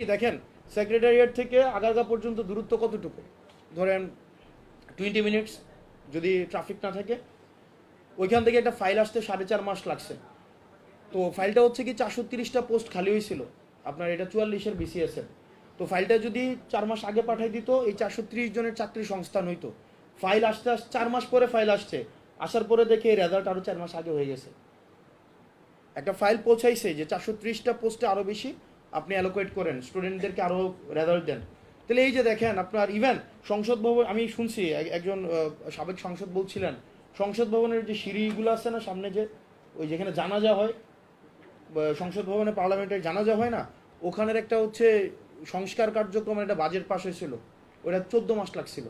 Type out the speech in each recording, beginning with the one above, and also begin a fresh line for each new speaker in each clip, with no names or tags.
দেখেন সেক্রেটারিয়েট থেকে আগারগা পর্যন্ত দূরত্ব কতটুকু, ধরেন 20 মিনিটস যদি ট্রাফিক না থাকে। ওইখান থেকে একটা ফাইল আসতে 4.5 মাস লাগছে। তো ফাইলটা হচ্ছে কি 430টা পোস্ট খালি হয়েছিল, আপনার এটা 44-এর বিসিএস-এর। তো ফাইলটা যদি 4 মাস আগে পাঠাই দিত, এই 430 জনের চাকরি সংস্থান হইতো। ফাইল আসতে 4 মাস পরে ফাইল আসছে, আসার পরে দেখে এই রেজাল্ট আরও 4 মাস আগে হয়ে গেছে। একটা ফাইল পৌঁছাইছে যে 430টা পোস্টে আরও বেশি আপনি অ্যালোকেট করেন, স্টুডেন্টদেরকে আরও রেজাল্ট দেন। তাহলে এই যে দেখেন আপনার ইভেন সংসদ ভবন, আমি শুনছি একজন সাবেক সংসদ বলছিলেন, সংসদ ভবনের যে সিঁড়িগুলো আছে না সামনে, যে ওই যেখানে জানাজা হয়, সংসদ ভবনে পার্লামেন্টের জানাজা হয় না, ওখানের একটা হচ্ছে সংস্কার কার্যক্রমের একটা বাজেট পাস হয়েছিল, ওটা 14 মাস লাগছিল।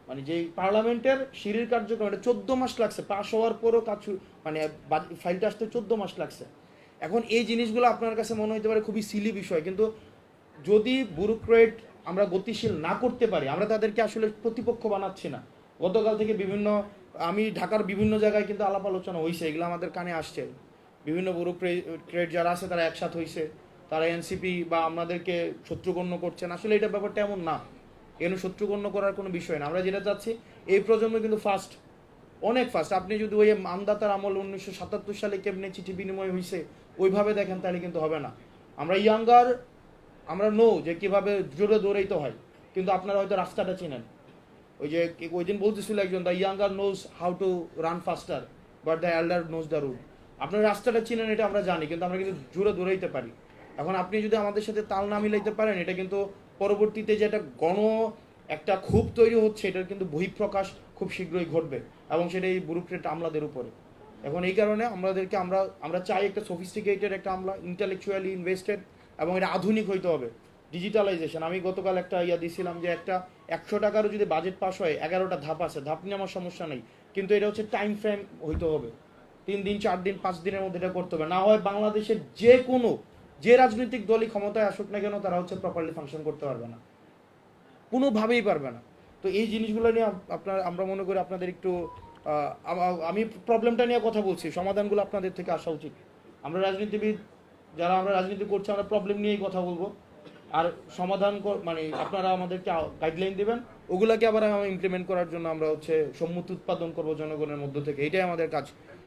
মানে যে পার্লামেন্টের সিঁড়ির কার্যক্রম এটা 14 মাস লাগছে, পাস হওয়ার পরও কাজ মানে ফাইলটা আসতে 14 মাস লাগছে। এখন এই জিনিসগুলো আপনার কাছে মনে হতে পারে খুবই সিলি বিষয়, কিন্তু যদি ব্যুরোক্রেট আমরা গতিশীল না করতে পারি, আমরা তাদেরকে আসলে প্রতিপক্ষ বানাচ্ছি না। গতকাল থেকে আমি ঢাকার বিভিন্ন জায়গায় কিন্তু আলাপ আলোচনা হয়েছে, এগুলো আমাদের কানে আসছে। বিভিন্ন ব্যুরোক্রেট যারা আছে তারা একসাথ হয়েছে, তারা এনসিপি বা আমাদেরকে শত্রুগণ্য করছেন। আসলে এটা ব্যাপারটা এমন না, এখানে শত্রুগণ্য করার কোনো বিষয় না। আমরা যেটা চাচ্ছি, এই প্রজন্ম কিন্তু ফার্স্ট, অনেক ফার্স্ট। আপনি যদি ওই মানদাতার আমল 1977 সালে কেমনে চিঠি বিনিময় হয়েছে ওইভাবে দেখেন, তাহলে কিন্তু হবে না। আমরা ইয়াঙ্গার, আমরা নো যে কীভাবে জোরে দৌড়াইতে হয়, কিন্তু আপনারা হয়তো রাস্তাটা চিনেন। ওই যে ওই দিন বলতেছিল একজন, the younger knows how to run faster but the elder knows the root. আপনার রাস্তাটা চিনেন, এটা আমরা জানি, কিন্তু আমরা কিন্তু জোরে দৌড়াইতে পারি। এখন আপনি যদি আমাদের সাথে তাল না মিলাইতে পারেন, এটা কিন্তু পরবর্তীতে যে একটা ক্ষোভ তৈরি হচ্ছে, এটার কিন্তু বহিঃপ্রকাশ খুব শীঘ্রই ঘটবে, এবং সেটা এই ব্যুরোক্রেট আমলাদের উপরে। এখন এই কারণে আমরা চাই একটা সফিস্টিকেটেড একটা আমলা, ইন্টেলেকচুয়ালি ইনভেস্টেড, এবং এটা আধুনিক হইতে হবে। ডিজিটালাইজেশন, আমি গতকাল একটা দিয়েছিলাম যে একটা 100 টাকারও যদি বাজেট পাস হয়, 11টা ধাপ আছে, ধাপ নিয়ে আমার সমস্যা নেই, কিন্তু এটা হচ্ছে টাইম ফ্রেম হইতে হবে। 3 দিন, 4 দিন, 5 দিনের মধ্যে এটা করতে হবে। না হয় বাংলাদেশের যে রাজনৈতিক দলই ক্ষমতায় আসুক না কেন, তারা হচ্ছে প্রপারলি ফাংশন করতে পারবে না, কোনোভাবেই পারবে না। তো এই জিনিসগুলো নিয়ে আমরা মনে করি আপনাদের একটু আমি প্রবলেমটা নিয়ে কথা বলছি, সমাধানগুলো আপনাদের থেকে আসা উচিত। আমরা রাজনীতিবিদ যারা আমরা রাজনীতি করছি, আমরা প্রবলেম নিয়েই কথা বলবো, আর সমাধান মানে আপনারা আমাদেরকে গাইডলাইন দেবেন, ওগুলাকে আবার ইমপ্লিমেন্ট করার জন্য আমরা হচ্ছে সম্মতি উৎপাদন করবো জনগণের মধ্য থেকে। এটাই আমাদের কাজ।